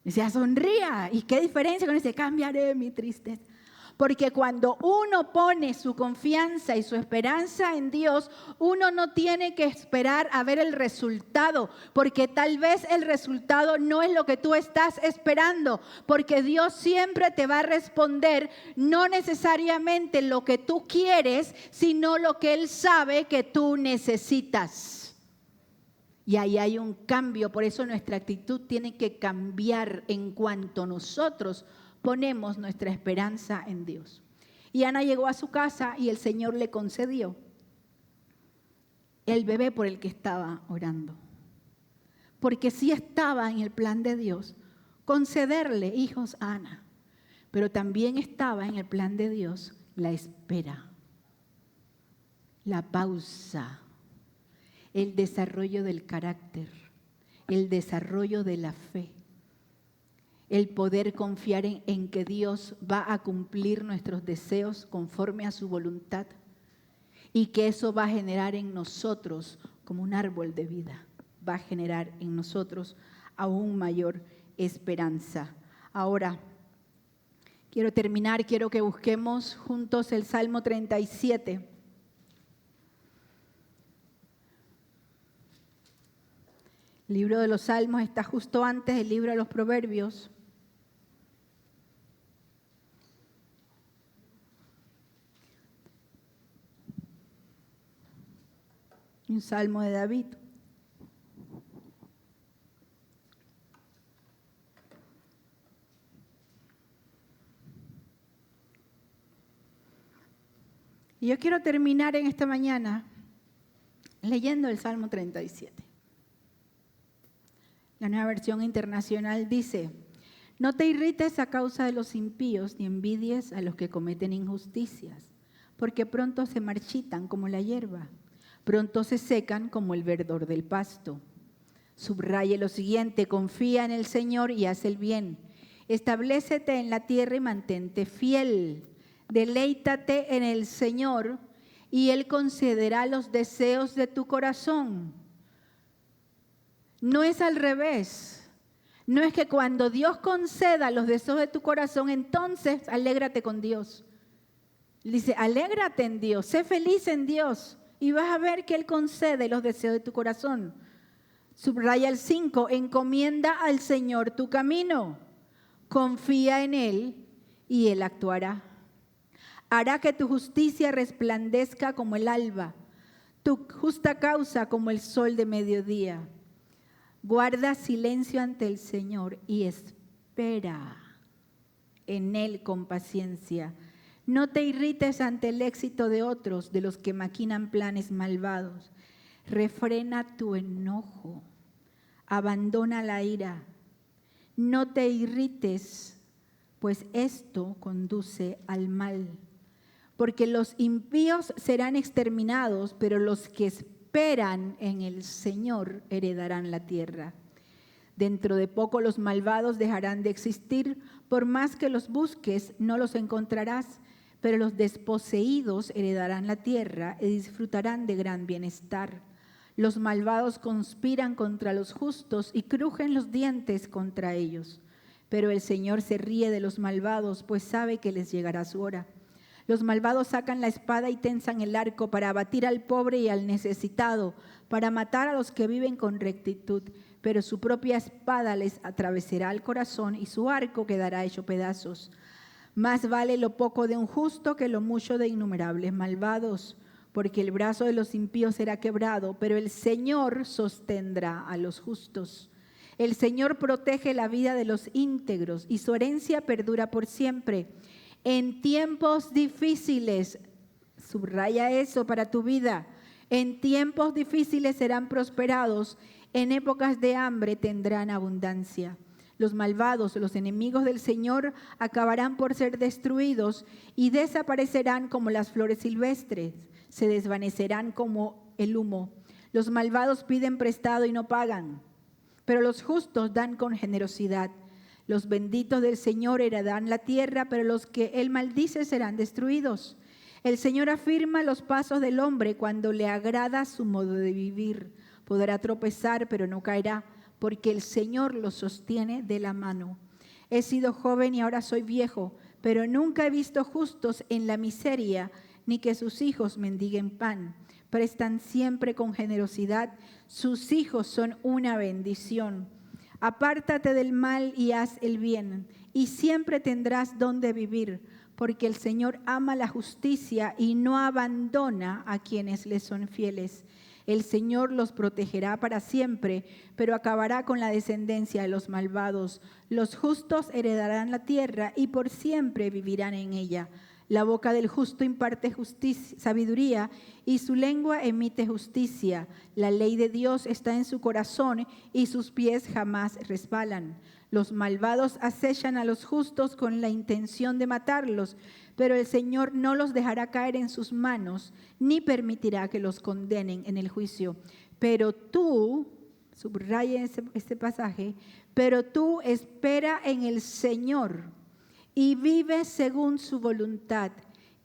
Decía, sonría. ¿Y qué diferencia con ese cambiaré mi tristeza? Porque cuando uno pone su confianza y su esperanza en Dios, uno no tiene que esperar a ver el resultado, porque tal vez el resultado no es lo que tú estás esperando, porque Dios siempre te va a responder no necesariamente lo que tú quieres, sino lo que Él sabe que tú necesitas. Y ahí hay un cambio, por eso nuestra actitud tiene que cambiar en cuanto nosotros ponemos nuestra esperanza en Dios. Y Ana llegó a su casa y el Señor le concedió el bebé por el que estaba orando. Porque sí estaba en el plan de Dios concederle hijos a Ana, pero también estaba en el plan de Dios la espera, la pausa, el desarrollo del carácter, el desarrollo de la fe. El poder confiar en que Dios va a cumplir nuestros deseos conforme a su voluntad y que eso va a generar en nosotros como un árbol de vida, va a generar en nosotros aún mayor esperanza. Ahora, quiero terminar, quiero que busquemos juntos el Salmo 37. El libro de los Salmos está justo antes del libro de los Proverbios. Un salmo de David. Y yo quiero terminar en esta mañana leyendo el Salmo 37. La Nueva Versión Internacional dice: no te irrites a causa de los impíos, ni envidies a los que cometen injusticias, porque pronto se marchitan como la hierba, pronto se secan como el verdor del pasto. Subraye lo siguiente: confía en el Señor y haz el bien. Establécete en la tierra y mantente fiel. Deleítate en el Señor y Él concederá los deseos de tu corazón. No es al revés. No es que cuando Dios conceda los deseos de tu corazón, entonces alégrate con Dios. Dice, alégrate en Dios, sé feliz en Dios y vas a ver que Él concede los deseos de tu corazón. Subraya el 5, encomienda al Señor tu camino, confía en Él y Él actuará. Hará que tu justicia resplandezca como el alba, tu justa causa como el sol de mediodía. Guarda silencio ante el Señor y espera en Él con paciencia. No te irrites ante el éxito de otros, de los que maquinan planes malvados. Refrena tu enojo, abandona la ira. No te irrites, pues esto conduce al mal. Porque los impíos serán exterminados, pero los que esperan en el Señor heredarán la tierra. Dentro de poco los malvados dejarán de existir, por más que los busques no los encontrarás, pero los desposeídos heredarán la tierra y disfrutarán de gran bienestar. Los malvados conspiran contra los justos y crujen los dientes contra ellos. Pero el Señor se ríe de los malvados, pues sabe que les llegará su hora. Los malvados sacan la espada y tensan el arco para abatir al pobre y al necesitado, para matar a los que viven con rectitud. Pero su propia espada les atravesará el corazón y su arco quedará hecho pedazos. Más vale lo poco de un justo que lo mucho de innumerables malvados, porque el brazo de los impíos será quebrado, pero el Señor sostendrá a los justos. El Señor protege la vida de los íntegros y su herencia perdura por siempre. En tiempos difíciles, subraya eso para tu vida, en tiempos difíciles serán prosperados, en épocas de hambre tendrán abundancia. Los malvados, los enemigos del Señor, acabarán por ser destruidos y desaparecerán como las flores silvestres, se desvanecerán como el humo. Los malvados piden prestado y no pagan, pero los justos dan con generosidad. Los benditos del Señor heredarán la tierra, pero los que Él maldice serán destruidos. El Señor afirma los pasos del hombre cuando le agrada su modo de vivir. Podrá tropezar, pero no caerá, porque el Señor lo sostiene de la mano. He sido joven y ahora soy viejo, pero nunca he visto justos en la miseria, ni que sus hijos mendiguen pan. Prestan siempre con generosidad, sus hijos son una bendición. Apártate del mal y haz el bien, y siempre tendrás donde vivir, porque el Señor ama la justicia y no abandona a quienes le son fieles. El Señor los protegerá para siempre, pero acabará con la descendencia de los malvados. Los justos heredarán la tierra y por siempre vivirán en ella. La boca del justo imparte sabiduría y su lengua emite justicia. La ley de Dios está en su corazón y sus pies jamás resbalan. Los malvados acechan a los justos con la intención de matarlos, pero el Señor no los dejará caer en sus manos, ni permitirá que los condenen en el juicio. Pero tú, subraya este pasaje, pero tú espera en el Señor y vive según su voluntad,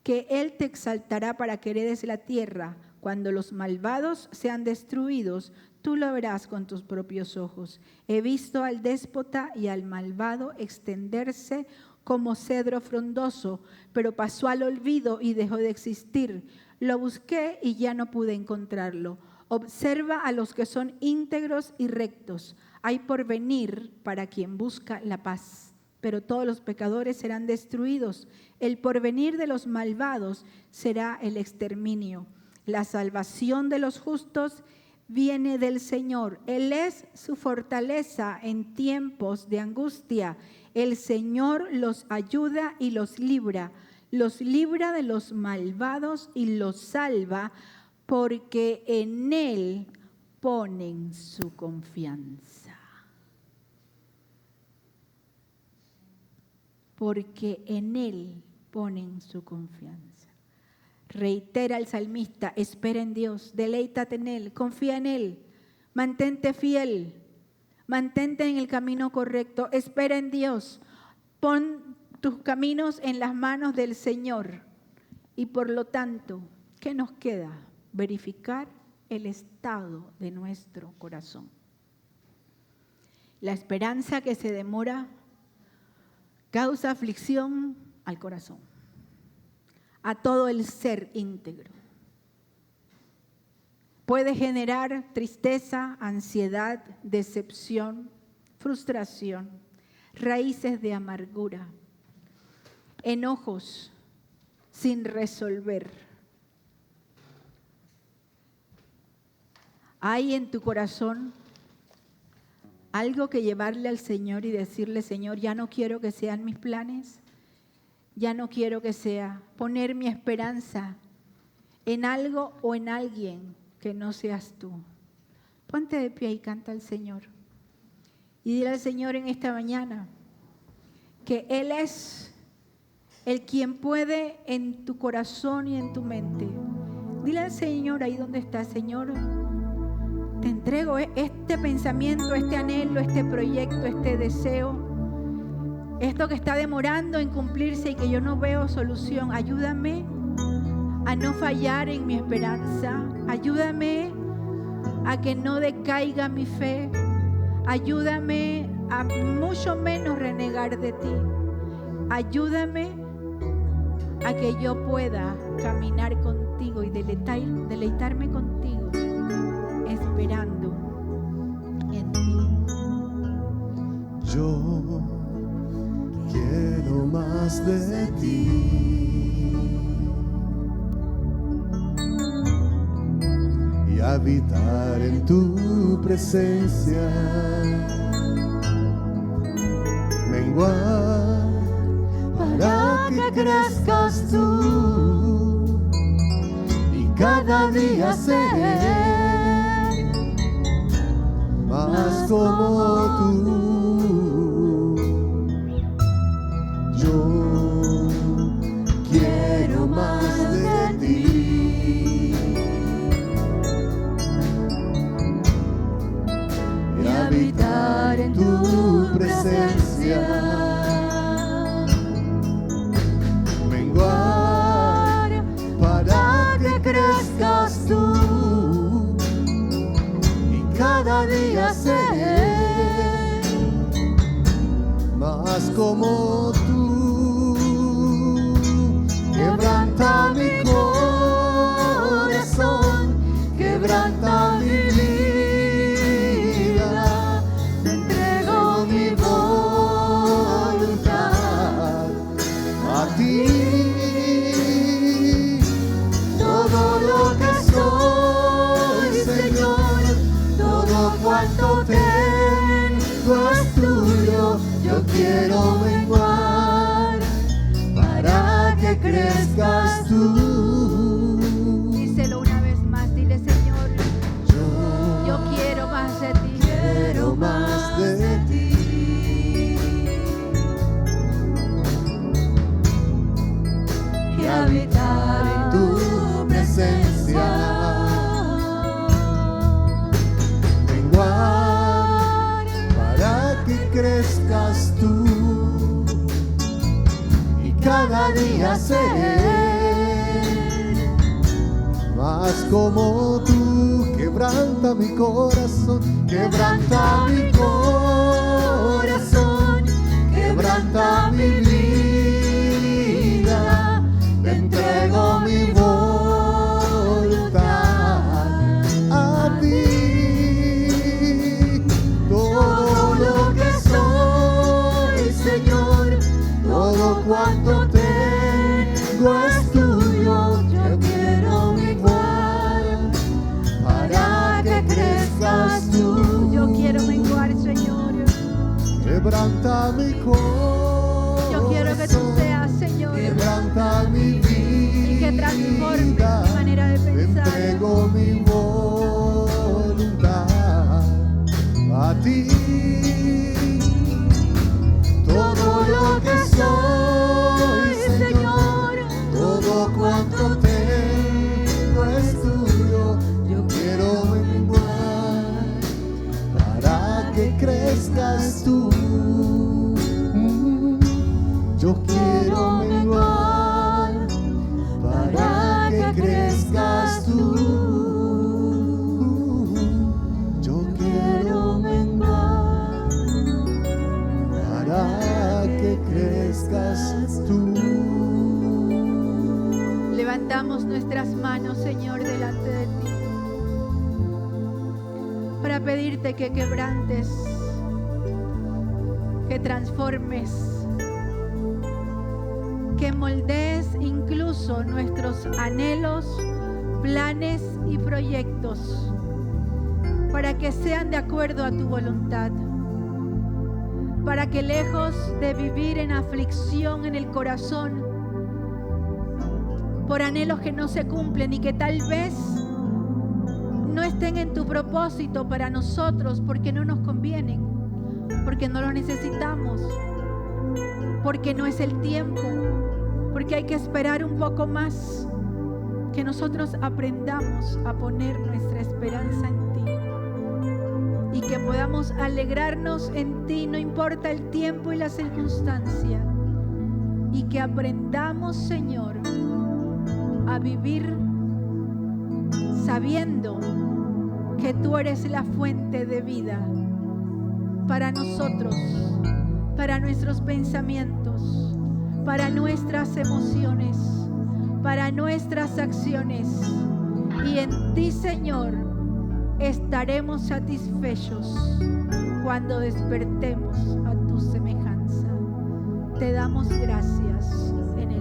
que Él te exaltará para que heredes la tierra. Cuando los malvados sean destruidos, tú lo verás con tus propios ojos. He visto al déspota y al malvado extenderse como cedro frondoso, pero pasó al olvido y dejó de existir. Lo busqué y ya no pude encontrarlo. Observa a los que son íntegros y rectos. Hay porvenir para quien busca la paz, pero todos los pecadores serán destruidos. El porvenir de los malvados será el exterminio. La salvación de los justos viene del Señor. Él es su fortaleza en tiempos de angustia. El Señor los ayuda y los libra de los malvados y los salva, porque en Él ponen su confianza. Porque en Él ponen su confianza. Reitera el salmista, espera en Dios, deleítate en Él, confía en Él, mantente fiel, mantente en el camino correcto, espera en Dios, pon tus caminos en las manos del Señor. Y por lo tanto, ¿qué nos queda? Verificar el estado de nuestro corazón. La esperanza que se demora causa aflicción al corazón, a todo el ser íntegro. Puede generar tristeza, ansiedad, decepción, frustración, raíces de amargura, enojos sin resolver. ¿Hay en tu corazón algo que llevarle al Señor y decirle, Señor, ya no quiero que sean mis planes? Ya no quiero que sea poner mi esperanza en algo o en alguien que no seas tú. Ponte de pie y canta al Señor. Y dile al Señor en esta mañana que Él es el quien puede en tu corazón y en tu mente. Dile al Señor ahí donde está, Señor, te entrego este pensamiento, este anhelo, este proyecto, este deseo. Esto que está demorando en cumplirse y que yo no veo solución, ayúdame a no fallar en mi esperanza. Ayúdame a que no decaiga mi fe. Ayúdame a mucho menos renegar de ti. Ayúdame a que yo pueda caminar contigo y deleitarme contigo, esperando en ti. Yo quiero más de ti y habitar en tu presencia, menguar para que crezcas tú y cada día ser más como tú. Yo quiero más de ti y habitar en tu presencia, menguar para que crezcas tú y cada día ser más como tú. Quebranta mi corazón, quebranta mi vida, te entrego mi voluntad a ti. Todo lo que soy, Señor, todo cuanto tengo es tuyo. Yo quiero menguar para que crezcas tú. Díselo una vez más, dile: Señor, yo quiero más de ti. Quiero más de ti Y habitar en tu presencia, menguar para que crezcas tú y cada día ser más como tú. Quebranta mi corazón, quebranta mi corazón, quebranta mi vida, te entrego mi voluntad a ti. Todo lo que soy, Señor, todo cuanto tengo es tuyo. Yo quiero menguar para que crezcas tú. Yo quiero menguar, Señor. Quebranta mi corazón, Yo quiero que tú seas, Señor, quebranta mi vida y que transformes mi manera de te pensar. entrego mi voluntad a ti. Todo lo que soy, Señor, todo cuanto tengo es tuyo. Yo quiero menguar para que crezcas tú. Yo quiero menguar para que crezcas tú. Yo quiero menguar para que crezcas tú. Levantamos nuestras manos, Señor, delante de ti para pedirte que quebrantes, que transformes, que moldees incluso nuestros anhelos, planes y proyectos para que sean de acuerdo a tu voluntad, para que lejos de vivir en aflicción en el corazón por anhelos que no se cumplen y que tal vez no estén en tu propósito para nosotros porque no nos convienen, porque no lo necesitamos, porque no es el tiempo, porque hay que esperar un poco más, que nosotros aprendamos a poner nuestra esperanza en ti y que podamos alegrarnos en ti, no importa el tiempo y la circunstancia, y que aprendamos, Señor, a vivir sabiendo que tú eres la fuente de vida para nosotros, para nuestros pensamientos, para nuestras emociones, para nuestras acciones. Y en ti, Señor, estaremos satisfechos cuando despertemos a tu semejanza. Te damos gracias en el